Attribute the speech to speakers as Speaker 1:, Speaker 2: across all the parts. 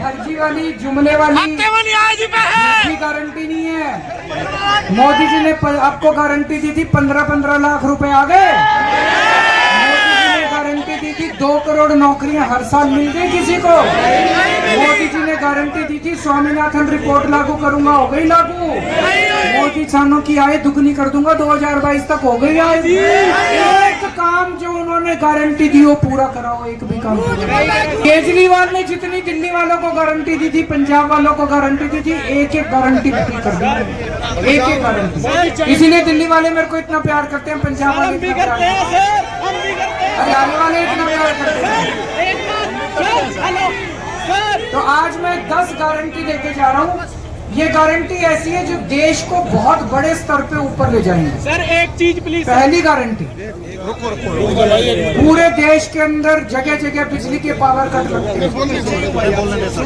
Speaker 1: फर्जी वाली जुमले वाली गारंटी नहीं है। मोदी जी ने आपको गारंटी दी थी 15-15 लाख रुपए आ गए। मोदी जी ने गारंटी दी थी 2 करोड़ नौकरियां हर साल मिल गई किसी को। मोदी जी ने गारंटी दी थी स्वामीनाथन रिपोर्ट लागू करूंगा, हो गई लागू। मोदी किसानों की आय दुगनी कर दूंगा 2022 तक, हो गई आय। एक काम जो उन्होंने गारंटी दी वो पूरा कराओ, एक भी काम केजरीवाल ने जितनी दिल्ली वालों को गारंटी दी थी, पंजाब वालों को गारंटी दी थी, एक एक गारंटी पूरी कर दी, एक एक गारंटी। इसीलिए दिल्ली वाले मेरे को इतना प्यार करते हैं, पंजाब वाले इतना प्यार करते हैं, हरियाणा वाले इतना प्यार करते हैं। तो आज मैं 10 गारंटी देके जा रहा हूँ। ये गारंटी ऐसी है जो देश को बहुत बड़े स्तर पे ऊपर ले जाएंगे।
Speaker 2: सर एक चीज प्लीज।
Speaker 1: पहली गारंटी, पूरे देश के अंदर जगह जगह बिजली के पावर कट लगते हैं।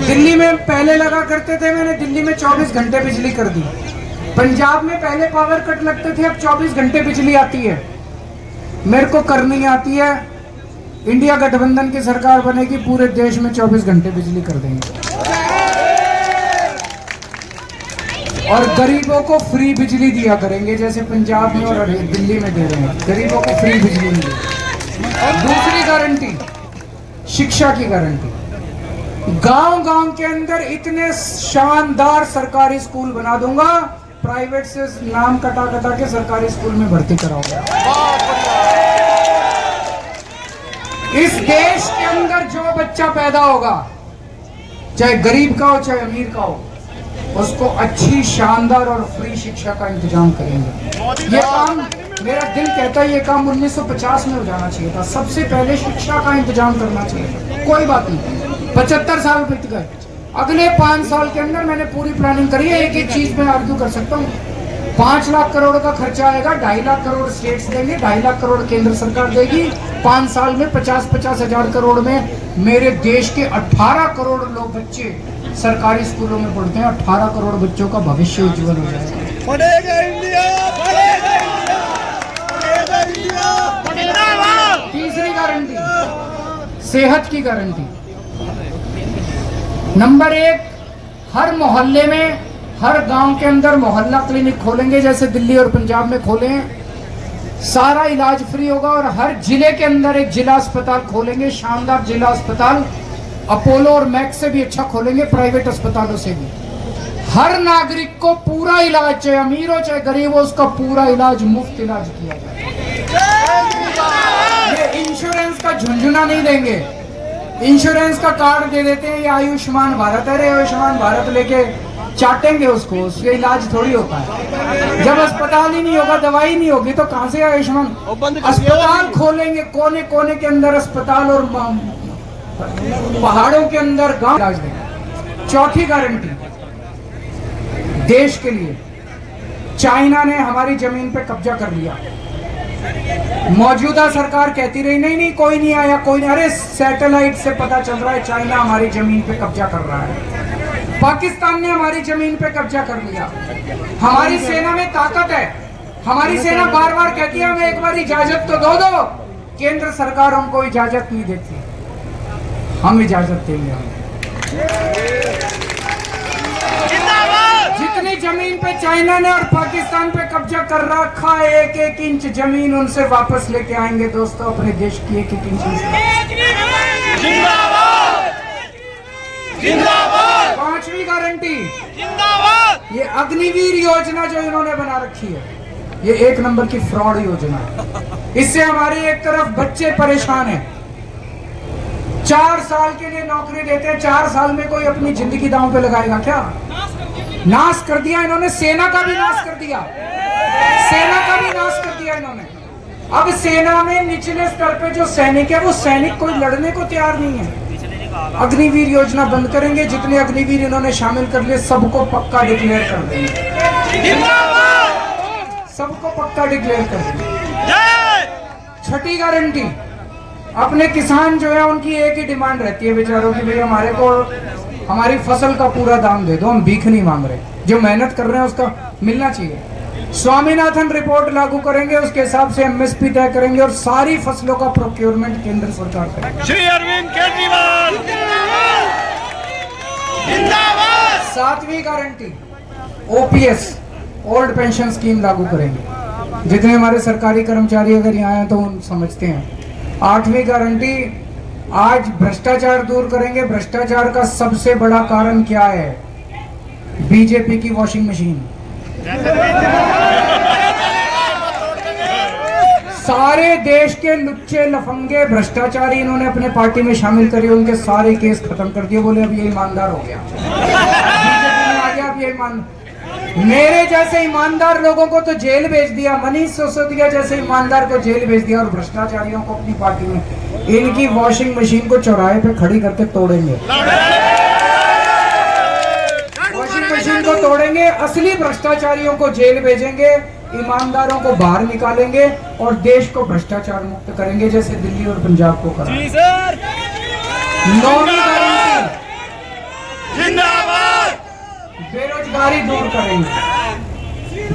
Speaker 1: दिल्ली में पहले लगा करते थे, मैंने दिल्ली में 24 घंटे बिजली कर दी। पंजाब में पहले पावर कट लगते थे, अब 24 घंटे बिजली आती है। मेरे को करनी आती है। इंडिया गठबंधन की सरकार बनेगी, पूरे देश में 24 घंटे बिजली कर देंगे और गरीबों को फ्री बिजली दिया करेंगे, जैसे पंजाब में और दिल्ली में दे रहे हैं। गरीबों को फ्री बिजली मिलेगी। और दूसरी गारंटी, शिक्षा की गारंटी। गांव-गांव के अंदर इतने शानदार सरकारी स्कूल बना दूंगा, प्राइवेट से नाम कटा कटा के सरकारी स्कूल में भर्ती कराऊंगा। इस देश के अंदर जो बच्चा पैदा होगा, चाहे गरीब का हो चाहे अमीर का हो, उसको अच्छी शानदार और फ्री शिक्षा का इंतजाम करेंगे। ये काम मेरा दिल कहता है, ये काम 1950 में हो जाना चाहिए था। सबसे पहले शिक्षा का इंतजाम करना चाहिए था। कोई बात नहीं, 75 साल बीत गए, अगले 5 साल के अंदर मैंने पूरी प्लानिंग करी है। एक एक चीज में आर्ग्यू कर सकता हूँ। 5 लाख करोड़ का खर्चा आएगा, 2.5 लाख करोड़ स्टेट्स देंगे, 2.5 लाख करोड़ केंद्र सरकार देगी। 5 साल में 50-50 हजार करोड़ में मेरे देश के 18 करोड़ लोग बच्चे सरकारी स्कूलों में पढ़ते हैं। 18 करोड़ बच्चों का भविष्य उज्जवल हो जाएगा।
Speaker 2: बढ़ेगा इंडिया, बढ़ेगा इंडिया, बढ़ेगा इंडिया।
Speaker 1: तीसरी गारंटी, सेहत की गारंटी। नंबर 1, हर मोहल्ले में, हर गांव के अंदर मोहल्ला क्लिनिक खोलेंगे, जैसे दिल्ली और पंजाब में खोले हैं। सारा इलाज फ्री होगा। और हर जिले के अंदर एक जिला अस्पताल खोलेंगे, शानदार जिला अस्पताल। अपोलो और मैक्स से भी अच्छा खोलेंगे, प्राइवेट अस्पतालों से भी। हर नागरिक को पूरा इलाज, चाहे अमीर हो चाहे गरीब हो, उसका पूरा इलाज, मुफ्त इलाज किया जाए। ये इंश्योरेंस का झुंझुना नहीं देंगे। इंश्योरेंस का कार्ड दे देते हैं, ये आयुष्मान भारत है, आयुष्मान भारत लेके चाटेंगे उसको, उसके इलाज थोड़ी होता है। जब अस्पताल ही नहीं होगा, दवाई नहीं होगी, तो कहां से आयुष्मान। अस्पताल खोलेंगे, कोने कोने के अंदर अस्पताल, और पहाड़ों के अंदर गांव इलाज देंगे। चौथी गारंटी, देश के लिए, चाइना ने हमारी जमीन पे कब्जा कर लिया। मौजूदा सरकार कहती रही नहीं नहीं कोई नहीं आया, कोई नहीं। अरे सैटेलाइट से पता चल रहा है चाइना हमारी जमीन पे कब्जा कर रहा है। पाकिस्तान ने हमारी जमीन पे कब्जा कर लिया। हमारी सेना में ताकत है। हमारी सेना बार बार कहती है हमें एक बार इजाजत तो दो। केंद्र सरकार हमको इजाजत नहीं देती, हम इजाजत देंगे। जितनी जमीन पे चाइना ने और पाकिस्तान पे कब्जा कर रखा है, 1-1 इंच जमीन उनसे वापस लेके आएंगे दोस्तों, अपने देश की 1-1 इंच।
Speaker 2: जिंदाबाद।
Speaker 1: 5वीं गारंटी,
Speaker 2: जिंदाबाद।
Speaker 1: ये अग्निवीर योजना जो इन्होंने बना रखी है, ये 1 नंबर की फ्रॉड योजना है। इससे हमारी एक तरफ बच्चे परेशान हैं। 4 साल के लिए नौकरी देते हैं, 4 साल में कोई अपनी जिंदगी दांव पे लगाएगा क्या? नाश कर दिया इन्होंने, सेना का भी नाश कर दिया, सेना का भी नाश कर दिया इन्होंने। अब सेना में निचले स्तर पे जो सैनिक है, वो सैनिक कोई लड़ने को तैयार नहीं है। अग्निवीर योजना बंद करेंगे। जितने अग्निवीर इन्होंने शामिल कर लिए, सबको पक्का डिक्लेयर कर देंगे, सबको पक्का डिक्लेयर कर देंगे। छठी गारंटी, अपने किसान जो है उनकी एक ही डिमांड रहती है बेचारों की, भाई हमारे को हमारी फसल का पूरा दाम दे दो, हम भीख नहीं मांग रहे, जो मेहनत कर रहे हैं उसका मिलना चाहिए। स्वामीनाथन रिपोर्ट लागू करेंगे, उसके हिसाब से एमएसपी तय करेंगे और सारी फसलों का प्रोक्योरमेंट केंद्र सरकार करेगी।
Speaker 2: श्री अरविंद केजरीवाल
Speaker 1: 7वीं guarantee OPS old pension scheme लागू करेंगे। जितने हमारे सरकारी कर्मचारी अगर यहाँ आए तो उन समझते हैं। 8वीं गारंटी, आज भ्रष्टाचार दूर करेंगे। भ्रष्टाचार का सबसे बड़ा कारण क्या है? बीजेपी की वॉशिंग मशीन। सारे देश के लुच्चे लफंगे भ्रष्टाचारी इन्होंने अपने पार्टी में शामिल करिए, उनके सारे केस खत्म कर दिए। बोले अब ये ईमानदार हो गया, बीजेपी में आ गया, अब ये ईमान। मेरे जैसे ईमानदार लोगों को तो जेल भेज दिया, मनीष सिसोदिया जैसे ईमानदार को जेल भेज दिया, और भ्रष्टाचारियों को अपनी पार्टी में। इनकी वॉशिंग मशीन को चौराहे पे खड़ी करके तोड़ेंगे, वॉशिंग मशीन को तोड़ेंगे, असली भ्रष्टाचारियों को जेल भेजेंगे, ईमानदारों को बाहर निकालेंगे और देश को भ्रष्टाचार मुक्त करेंगे, जैसे दिल्ली और पंजाब को करा। 9वीं गारंटी,
Speaker 2: जिंदाबाद।
Speaker 1: बेरोजगारी दूर करेंगे,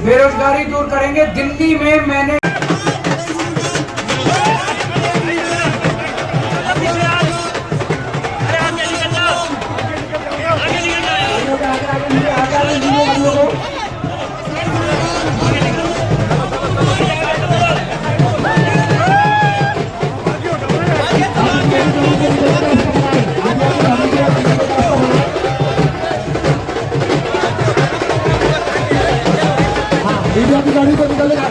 Speaker 1: बेरोजगारी दूर करेंगे। दिल्ली में मैंने गाड़ी को निकालेगा।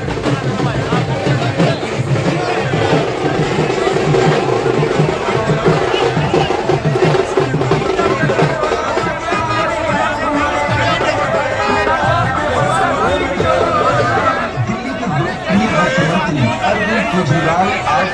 Speaker 1: केजरीवाल आज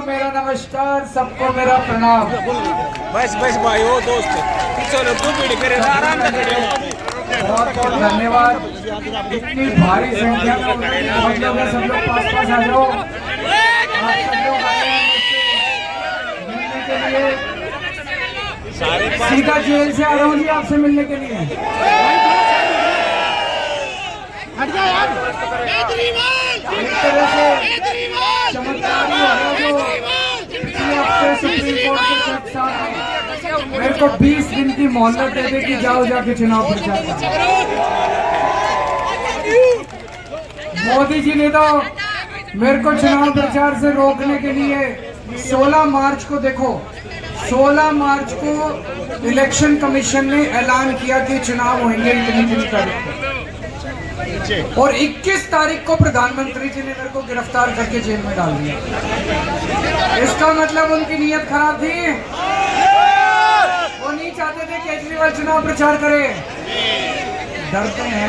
Speaker 1: मेरा नमस्कार, सबको मेरा प्रणाम।
Speaker 2: बस बस भाई वो दोस्त चलो तू भी करे आराम से खड़े।
Speaker 1: बहुत बहुत धन्यवाद। इतनी भारी संख्या में सब लोग पास आ जाओ। मिलने के लिए सीधा जेल से आ रहा हूँ जी, आपसे मिलने के लिए। एक तरह से चमत्कारी हो गया जो सुप्रीम कोर्ट के जज साहब मेरे को 20 दिन की मोहलत दे दे कि जाओ जाके चुनाव प्रचार करो। मोदी जी ने तो मेरे को चुनाव प्रचार से रोकने के लिए 16 मार्च को, देखो 16 मार्च को इलेक्शन कमीशन ने ऐलान किया कि चुनाव होंगे इतनी तारीख को, और 21 तारीख को प्रधानमंत्री जी ने मेरे को गिरफ्तार करके जेल में डाल दिया। इसका मतलब उनकी नीयत खराब थी, वो नहीं चाहते थे केजरीवाल चुनाव प्रचार करे। डरते हैं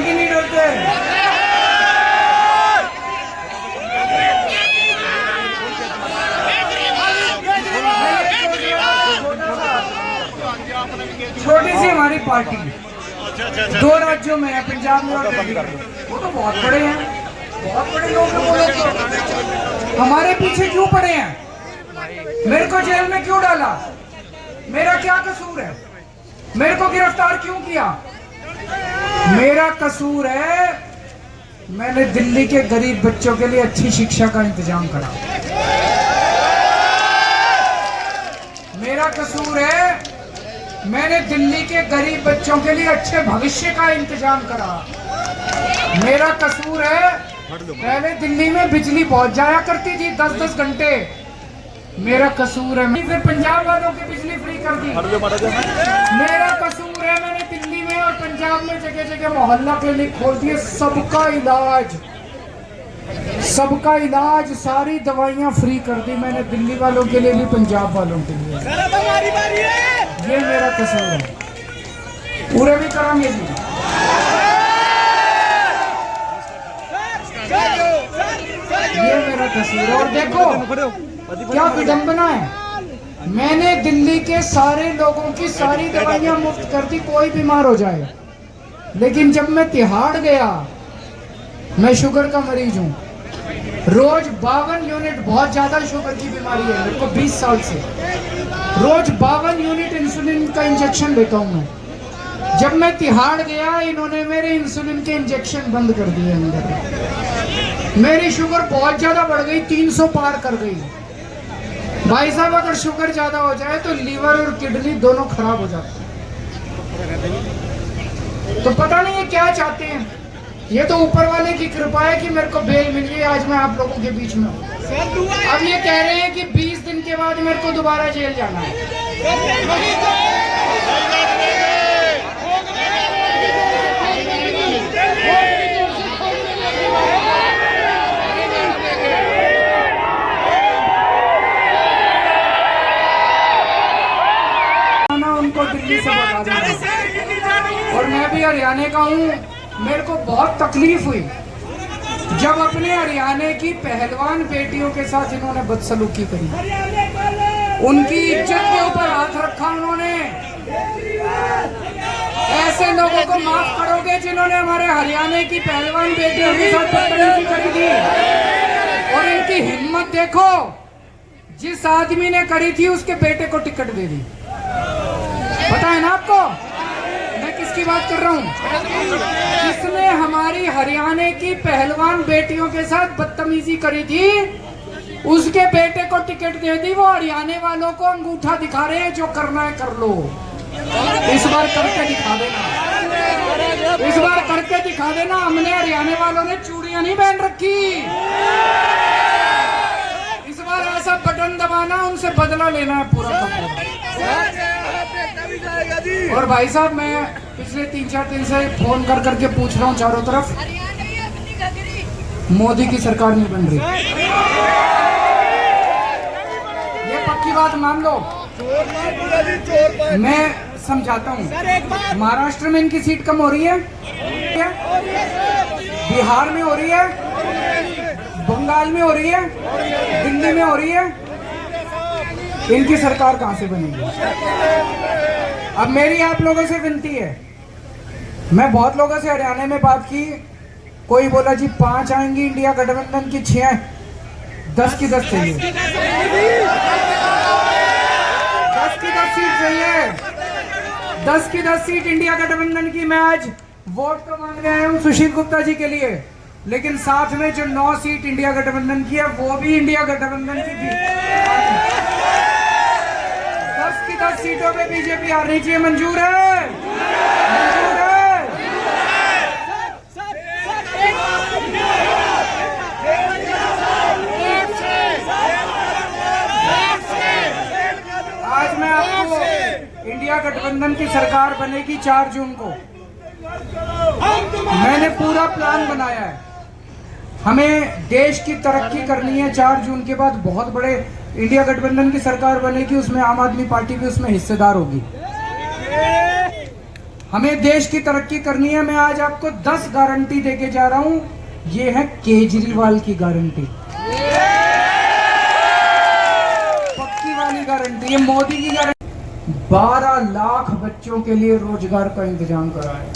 Speaker 1: कि नहीं डरते? छोटी सी हमारी पार्टी 2 राज्यों में है, पंजाब में और दिल्ली में। वो तो बहुत बड़े हैं, बहुत बड़े लोग हैं। हमारे पीछे क्यों पड़े हैं? मेरे को जेल में क्यों डाला? मेरा क्या कसूर है? मेरे को गिरफ्तार क्यों किया? मेरा कसूर है मैंने दिल्ली के गरीब बच्चों के लिए अच्छी शिक्षा का इंतजाम करा। मेरा कसूर है मैंने दिल्ली के गरीब बच्चों के लिए अच्छे भविष्य का इंतजाम करा। मेरा कसूर है पहले दिल्ली में बिजली पहुंच जाया करती थी 10-10 घंटे। मेरा कसूर है फिर पंजाब वालों की बिजली फ्री कर दी। मेरा कसूर है, मैंने दिल्ली में और पंजाब में जगह जगह मोहल्ला क्लिनिक खोल दिए। सबका इलाज सारी दवाइयाँ फ्री कर दी मैंने, दिल्ली वालों के लिए भी पंजाब वालों के लिए। ये मेरा कसूर है, पूरे भी करांगे जी। ये मेरा कसूर है। और देखो क्या विडंबना है, मैंने दिल्ली के सारे लोगों की सारी दवाइयाँ मुफ्त कर दी, कोई बीमार हो जाए। लेकिन जब मैं तिहाड़ गया, मैं शुगर का मरीज हूँ, रोज 52 यूनिट, बहुत ज्यादा शुगर की बीमारी है मेरे को 20 साल से, रोज 52 यूनिट इंसुलिन का इंजेक्शन लेता हूँ मैं। जब मैं तिहाड़ गया, इन्होंने मेरे इंसुलिन के इंजेक्शन बंद कर दिए अंदर। मेरी शुगर बहुत ज्यादा बढ़ गई, 300 पार कर गई। भाई साहब, अगर शुगर ज्यादा हो जाए तो लीवर और किडनी दोनों खराब हो जाते हैं। तो पता नहीं ये क्या चाहते हैं। ये तो ऊपर वाले की कृपा है कि मेरे को बेल मिल गई, आज मैं आप लोगों के बीच में हूँ। अब ये कह रहे हैं कि 20 दिन के बाद मेरे को दोबारा जेल जाना है। उनको दिल्ली से भगा देना। और मैं भी हरियाणा का हूँ, मेरे को बहुत तकलीफ हुई जब अपने हरियाणा की पहलवान बेटियों के साथ इन्होंने बदसलूकी करी, उनकी इज्जत के ऊपर हाथ रखा उन्होंने। ऐसे लोगों को माफ करोगे जिन्होंने हमारे हरियाणा की पहलवान बेटियों के साथ बदतमीजी करी थी? और इनकी हिम्मत देखो, जिस आदमी ने करी थी उसके बेटे को टिकट दे दी। पता है ना आपको मैं किसकी बात कर रहा हूँ? जिसने हमारी हरियाणा की पहलवान बेटियों के साथ बदतमीजी करी थी, उसके बेटे को टिकट दे दी। वो हरियाणा वालों को अंगूठा दिखा रहे हैं, जो करना है कर लो। इस बार करके दिखा देना, इस बार करके दिखा देना। हमने हरियाणा वालों ने चूड़ियां नहीं पहन रखी, इस बार ऐसा बटन दबाना, उनसे बदला लेना है पूरा का पूरा। और भाई साहब, मैं पिछले 3-4 दिन से फोन कर करके पूछ रहा हूँ चारों तरफ, मोदी की सरकार नहीं बन रही। ये पक्की बात मान लो, मैं समझाता हूँ। महाराष्ट्र में इनकी सीट कम हो रही है, बिहार में हो रही है, बंगाल में हो रही है, दिल्ली में हो रही है। इनकी सरकार कहां से बनेगी? अब मेरी आप लोगों से विनती है, मैं बहुत लोगों से हरियाणा में बात की, कोई बोला जी 5 आएंगी इंडिया गठबंधन की, 6 10 की 10 चाहिए, 10 की 10 सीट चाहिए, 10 की 10 सीट इंडिया गठबंधन की। मैं आज वोट तो मांगने आया हूँ सुशील गुप्ता जी के लिए, लेकिन साथ में जो 9 सीट इंडिया गठबंधन की है वो भी इंडिया गठबंधन की थी। 10 की 10 सीटों पे बीजेपी हारनी चाहिए। मंजूर है? मंजूर है? आज मैं आपको, इंडिया गठबंधन की सरकार बनेगी 4 जून को। मैंने पूरा प्लान बनाया है, हमें देश की तरक्की करनी है। 4 जून के बाद बहुत बड़े इंडिया गठबंधन की सरकार बनेगी, उसमें आम आदमी पार्टी भी उसमें हिस्सेदार होगी। हमें देश की तरक्की करनी है। मैं आज आपको 10 गारंटी देके जा रहा हूं। ये है केजरीवाल की गारंटी, पक्की वाली गारंटी। ये मोदी की गारंटी। 12 लाख बच्चों के लिए रोजगार का इंतजाम करा है।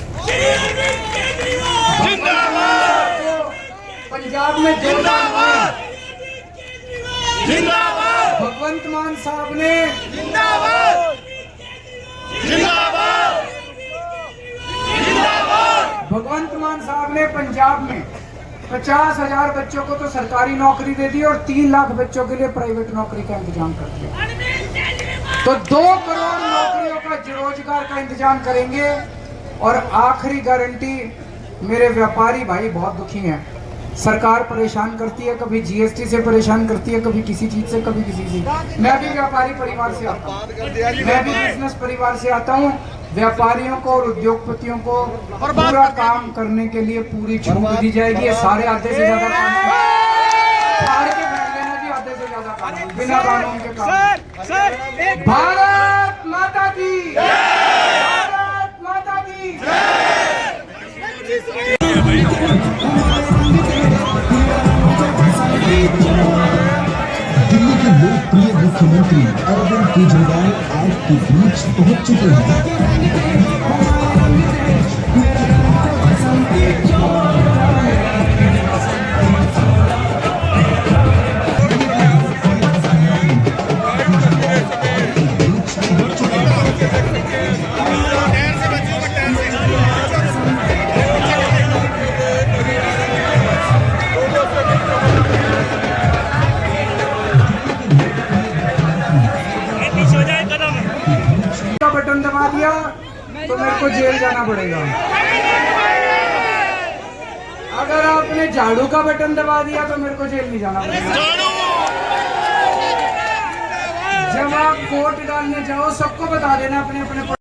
Speaker 1: पंजाब में 2 लाख, भगवंत मान साहब ने, भगवंत मान साहब ने पंजाब में 50,000 बच्चों को तो सरकारी नौकरी दे दी और 3 लाख बच्चों के लिए प्राइवेट नौकरी का इंतजाम कर दिया। तो 2 करोड़ नौकरियों का रोजगार का इंतजाम करेंगे। और आखिरी गारंटी, मेरे व्यापारी भाई बहुत दुखी हैं, सरकार परेशान करती है, कभी जीएसटी से परेशान करती है, कभी किसी चीज से, कभी किसी से। मैं भी व्यापारी परिवार से आता हूँ, मैं भी बिजनेस परिवार से आता हूँ। व्यापारियों को और उद्योगपतियों को पूरा काम करने के लिए पूरी छूट दी जाएगी। ये सारे आधे से ज्यादा काम फाड़ के बैठ गए ना जी, आधे से ज्यादा काम बिना कानून के काम। भारत माता की, भारत माता की।
Speaker 3: दिल्ली के लोकप्रिय मुख्यमंत्री अरविंद केजरीवाल आपके बीच पहुंच चुके हैं।
Speaker 1: का बटन दबा दिया तो मेरे को जेल जाना पड़ेगा। अगर आपने झाड़ू का बटन दबा दिया तो मेरे को जेल नहीं जाना पड़ेगा। जब आप वोट डालने जाओ सबको बता देना अपने अपने